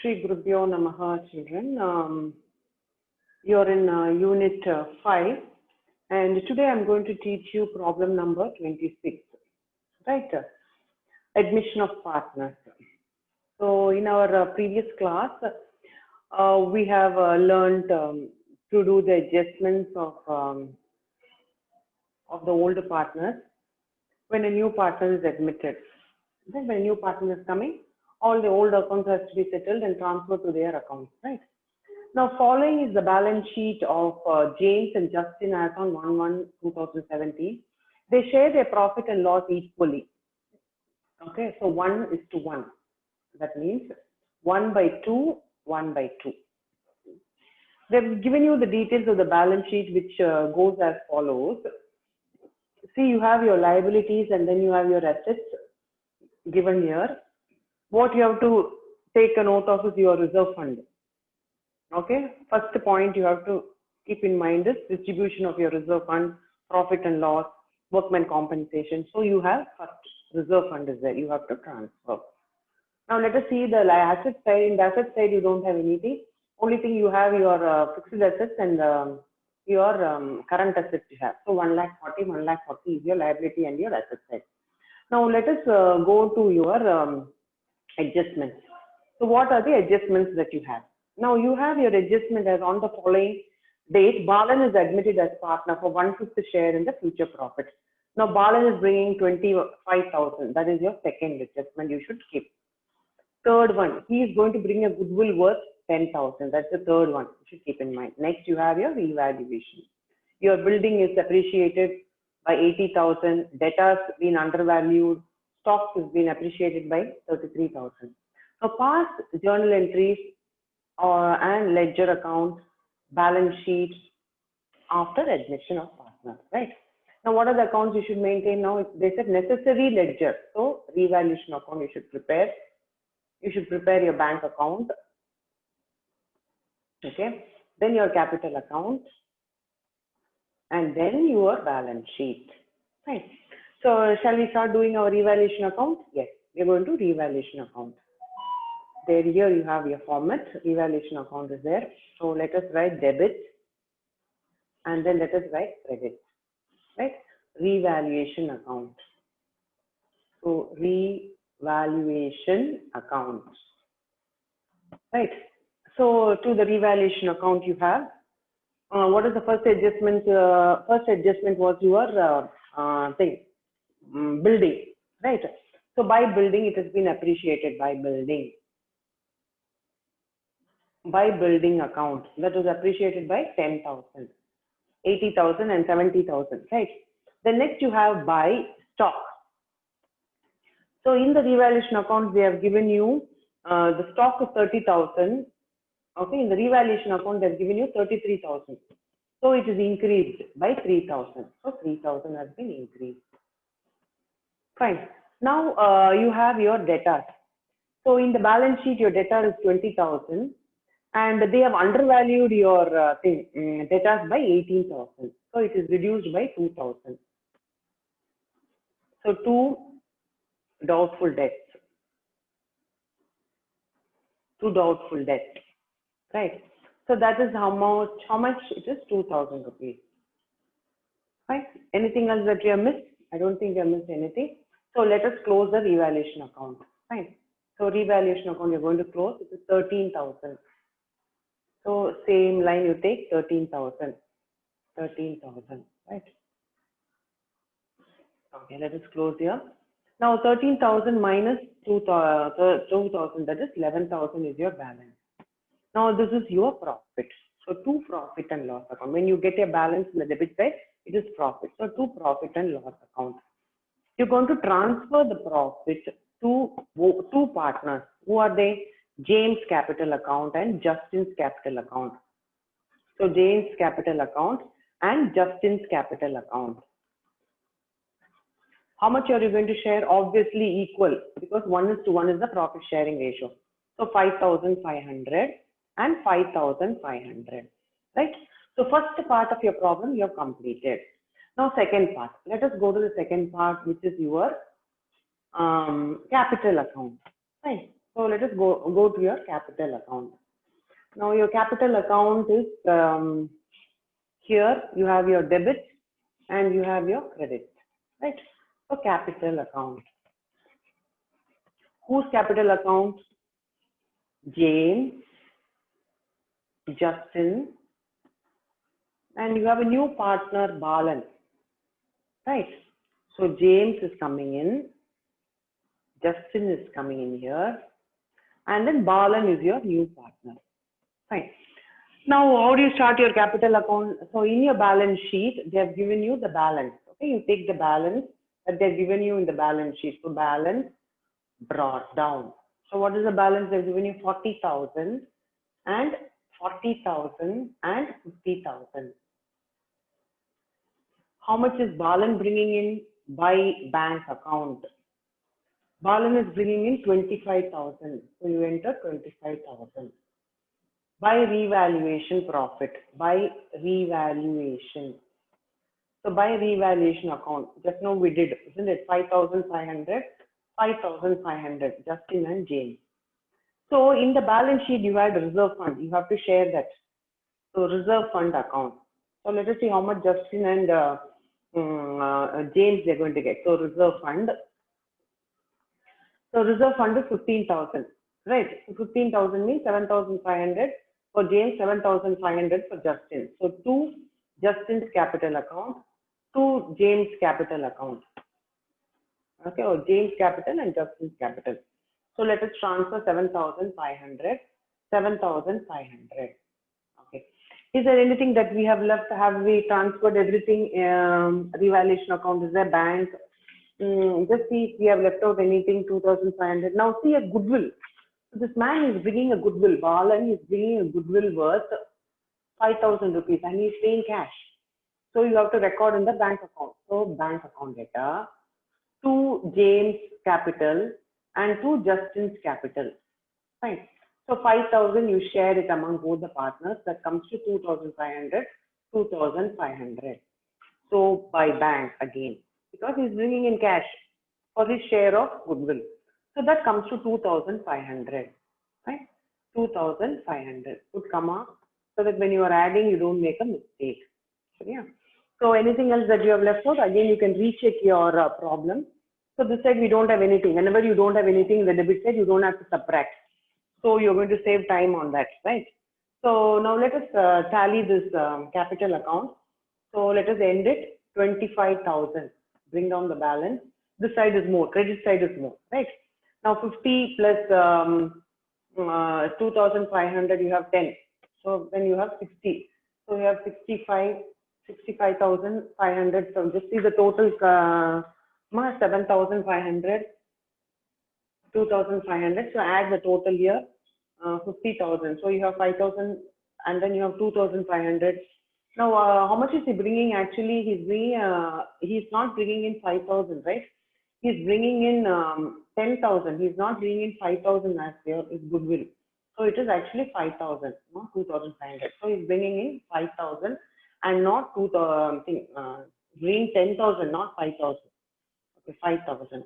Shri Gurubhyo Namaha, children. You're in unit 5, and today I'm going to teach you problem number 26, right? Admission of partners. So in our previous class, we have learned to do the adjustments of the older partners when a new partner is admitted. Then when a new partner is coming, all the old accounts has to be settled and transferred to their accounts, right? Now, following is the balance sheet of James and Justin as on 1/1/2017. They share their profit and loss equally. Okay, so 1:1. That means 1/2, 1/2. They've given you the details of the balance sheet, which goes as follows. See, you have your liabilities and then you have your assets given here. What you have to take a note of is your reserve fund. Okay, first point you have to keep in mind is distribution of your reserve fund, profit and loss, workman compensation. So you have first reserve fund is there, you have to transfer. Now let us see the asset side. In the asset side, you don't have anything. Only thing you have your fixed assets and your current assets you have. So 1,40,000, 1,40,000 is your liability and your asset side. Now let us go to your adjustments. So what are the adjustments that you have? Now you have your adjustment as on the following date, Balan is admitted as partner for 1/5 share in the future profit. Now Balan is bringing 25,000. That is your second adjustment you should keep. Third one, he is going to bring a goodwill worth 10,000. That's the third one you should keep in mind. Next you have your revaluation. Your building is appreciated by 80,000. Debtors been undervalued. Stock has been appreciated by 33,000. So past journal entries and ledger accounts, balance sheets after admission of partners, right? Now, what are the accounts you should maintain now? They said necessary ledger. So revaluation account you should prepare. You should prepare your bank account. Okay. Then your capital account. And then your balance sheet. Right. So shall we start doing our revaluation account? Yes. We're going to revaluation account. There, here you have your format. Revaluation account is there. So let us write debit and then let us write credit, right? Revaluation account. So revaluation account, right? So to the revaluation account you have, what is the first adjustment? First adjustment was your building, right? So by building, it has been appreciated by building. By building account, that was appreciated by 10,000, 80,000 and 70,000, right? Then next you have by stock. So in the revaluation account, they have given you the stock of 30,000. Okay, in the revaluation account, they have given you 33,000. So it is increased by 3,000. So 3,000 has been increased. Fine. Now you have your debtors. So in the balance sheet, your debtor is 20,000. And they have undervalued your debtors by 18,000. So it is reduced by 2,000. So 2 doubtful debts. 2 doubtful debts. Right. So that is how much it is 2,000 rupees. Right. Anything else that you have missed? I don't think you have missed anything. So let us close the revaluation account. Fine. So revaluation account you're going to close. It is 13,000. So same line you take 13,000, 13,000, right? Okay, let us close here. Now 13,000 minus 2,000, that is 11,000 is your balance. Now this is your profit. So to profit and loss account. When you get a balance in the debit side, it is profit. So to profit and loss account. You're going to transfer the profit to two partners. Who are they? James capital account and Justin's capital account. So James capital account and Justin's capital account. How much are you going to share? Obviously equal, because 1:1 is the profit sharing ratio. So 5,500 and 5,500, right? So first part of your problem you have completed. Now second part. Let us go to the second part, which is your capital account. Right. So let us go to your capital account. Now your capital account is here you have your debit and you have your credit, right? So capital account. Whose capital account? James, Justin, and you have a new partner, Balan, right? So James is coming in, Justin is coming in here, and then Balan is your new partner, fine. Now, how do you start your capital account? So in your balance sheet, they have given you the balance, okay? You take the balance that they've given you in the balance sheet. So balance brought down. So what is the balance? They've given you 40,000 and 40,000 and 50,000. How much is Balan bringing in by bank account? Balan is bringing in 25,000. So you enter 25,000. By revaluation profit, by revaluation. So by revaluation account, just now we did, isn't it? 5,500, 5,500, Justin and James. So in the balance sheet, you had reserve fund. You have to share that. So reserve fund account. So let us see how much Justin and James they're going to get. So reserve fund. So reserve fund is 15,000, right? So 15,000 means 7,500 for James, 7,500 for Justin. So two Justin's capital account, two James capital account. Okay, or James capital and Justin's capital. So let us transfer 7,500, 7,500. Okay. Is there anything that we have left? Have we transferred everything? Revaluation account, is there bank? Just see if we have left out anything, 2,500. Now see a goodwill. So this man is bringing a goodwill. Balan is bringing a goodwill worth 5,000 rupees and he's paying cash. So you have to record in the bank account. So bank account data, to James capital and to Justin's capital. Fine. So 5,000 you share it among both the partners. That comes to 2,500, 2,500. So by bank again, because he's bringing in cash for his share of goodwill. So that comes to 2,500, right? 2,500. Put comma so that when you are adding, you don't make a mistake. So, yeah. So anything else that you have left out, again, you can recheck your problem. So this side, we don't have anything. Whenever you don't have anything in the debit side, you don't have to subtract. So you're going to save time on that, right? So now let us tally this capital account. So let us end it 25,000. Bring down the balance. This side is more. Credit side is more, right? Now 50 plus 2,500, you have 10. So then you have 60. So you have 65,500. So just see the total 7,500, 2,500. So add the total here, 50,000. So you have 5,000 and then you have 2,500. Now, how much is he bringing? Actually, he's not bringing in 5,000, right? He's bringing in 10,000. He's not bringing in 5,000 as there is goodwill. So it is actually 5,000, not 2,500. So he's bringing in 5,000 and not 2,000. Bring 10,000, not 5,000. Okay, 5,000.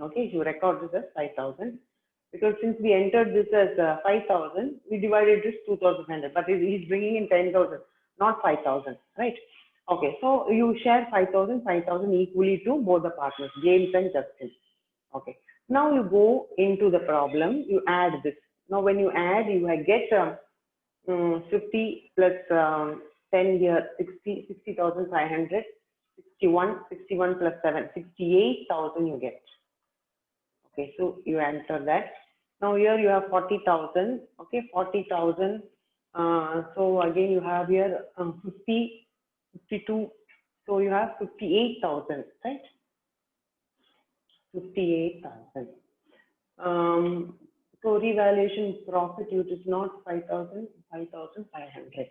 Okay, you record this as 5,000 because since we entered this as 5,000, we divided this 2,500. But he's bringing in 10,000, not 5,000, right? Okay, so you share 5,000, 5,000 equally to both the partners, James and Justin. Okay, now you go into the problem, you add this. Now when you add, you get 50 plus 10 here, 60,500, 61 plus 7, 68,000 you get. Okay, so you enter that. Now here you have 40,000. Okay, 40,000. So again you have here 50, 52. So you have 58,000, right? 58,000. So revaluation profit, it is not 5,000, 5,500.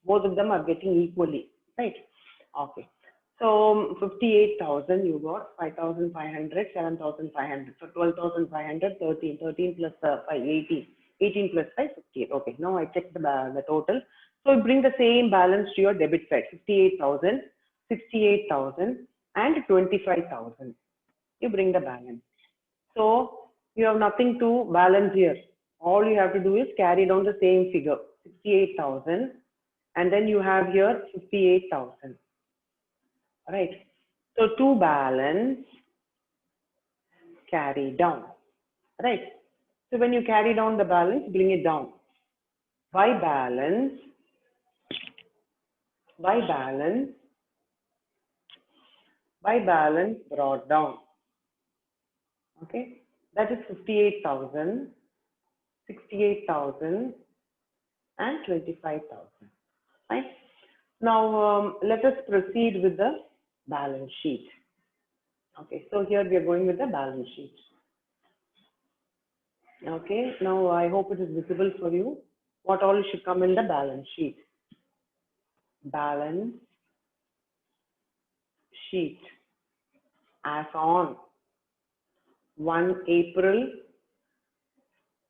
Both of them are getting equally, right? Okay. So 58,000 you got, 5,500, 7,500. So 12,500, 13 plus 5, 18. 18 plus 5, 58. Okay, now I check the total. So you bring the same balance to your debit side, 58,000, 68,000 and 25,000. You bring the balance. So You have nothing to balance here. All you have to do is carry down the same figure, 68,000, and then you have here 58,000. Right. So to balance, carry down. Right. So when you carry down the balance, bring it down. By balance, brought down. Okay. That is 58,000, 68,000, and 25,000. Right. Now let us proceed with the balance sheet. Okay. So here we are going with the balance sheet. Okay. Now I hope it is visible for you. What all should come in the balance sheet? Balance sheet as on 1 April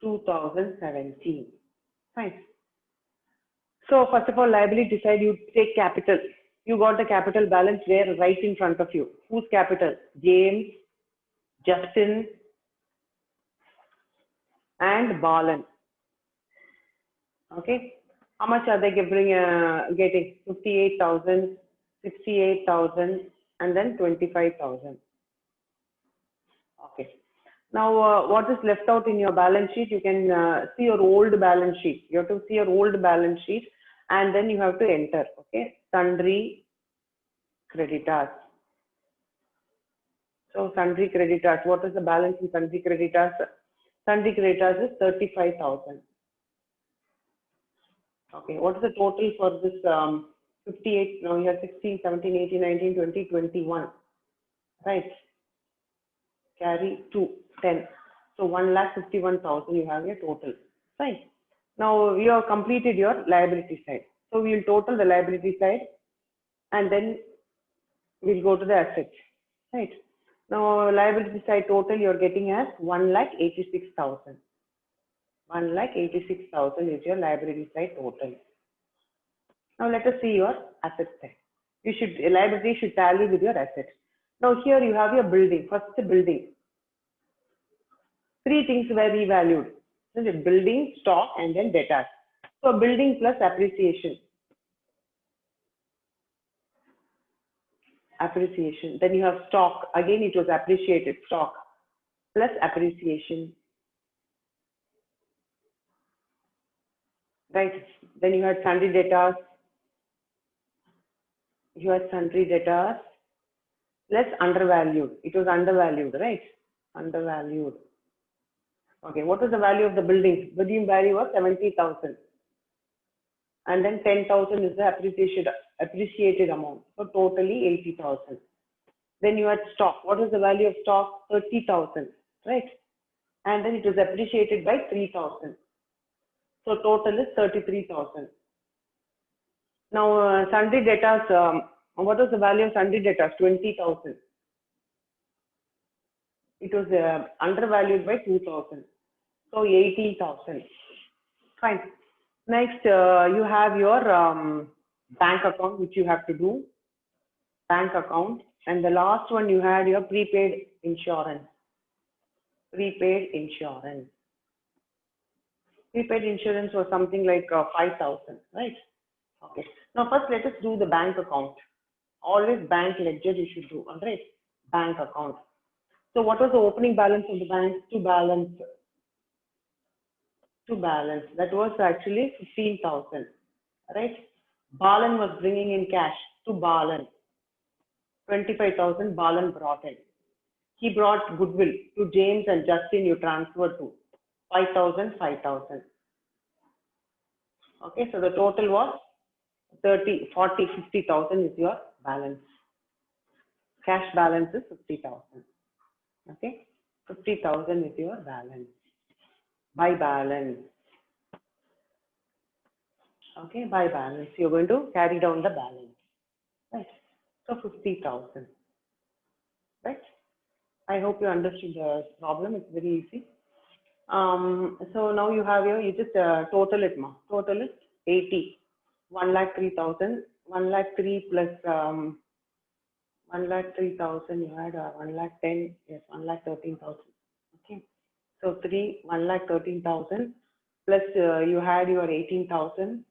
2017. Fine. So first of all, liability side, you take capital. You got the capital balance there right in front of you. Whose capital? James, Justin, and Balan. Okay. How much are they getting? 58,000, 68,000, and then 25,000. Okay. Now, what is left out in your balance sheet? You can see your old balance sheet. You have to see your old balance sheet, and then you have to enter. Okay. Sundry creditors. So sundry creditors. What is the balance in sundry creditors? Sundry creditors is 35,000. Okay. What is the total for this 58? Now you have 16, 17, 18, 19, 20, 21. Right. Carry 2, 10. So 1,51,000 you have your total. Fine. Now you have completed your liability side. So we will total the liability side and then we'll go to the assets. Right. Now liability side total you're getting as 1,86,000. 1,86,000 is your liability side total. Now let us see your asset side. Liability should tally with your assets. Now here you have your building. First the building. 3 things were revalued. So the building, stock, and then debtors. So building plus appreciation. Appreciation. Then you have stock. Again it was appreciated. Stock plus appreciation. Right. Then you had sundry debtors. You had sundry debtors plus undervalued. It was undervalued, right? Undervalued. Okay. What was the value of the building? Building value was 70,000. And then 10,000 is the appreciated amount. So totally 80,000. Then you had stock. What is the value of stock? 30,000, right? And then it was appreciated by 3,000. So total is 33,000. Now sundry debtors. What was the value of sundry debtors? 20,000. It was undervalued by 2,000. So 18,000. Fine. Next, you have your bank account, which you have to do. Bank account. And the last one, you had your prepaid insurance. Prepaid insurance. Prepaid insurance was something like 5,000, right? Okay. Now, first, let us do the bank account. Always bank ledger you should do, all right? Bank account. So, what was the opening balance of the bank? To balance. That was actually 15,000, right? Balan was bringing in cash to Balan. 25,000 Balan brought in. He brought goodwill to James and Justin. You transferred to 5,000, 5,000. Okay, so the total was 30, 40, 50,000 is your balance. Cash balance is 50,000. Okay, 50,000 is your balance. By balance. Okay, by balance. You're going to carry down the balance. Right. So 50,000. Right. I hope you understood the problem. It's very easy. So now you have your, you just total it, ma. Total is 80. 1,03,000. 1,03,000 plus 1,03,000. You had 1,10,000. Yes, 1,13,000. Okay. So 1,13,000 plus you had your 18,000.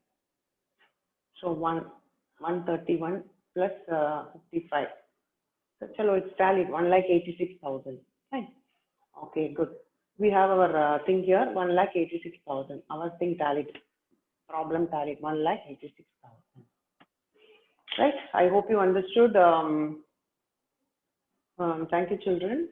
So 131 plus 55. So chalo, it's tallied 1,86,000. Fine. Okay, good. We have our thing here 1,86,000. Our thing tallied. Problem tallied 1,86,000. Right? I hope you understood. Thank you, children.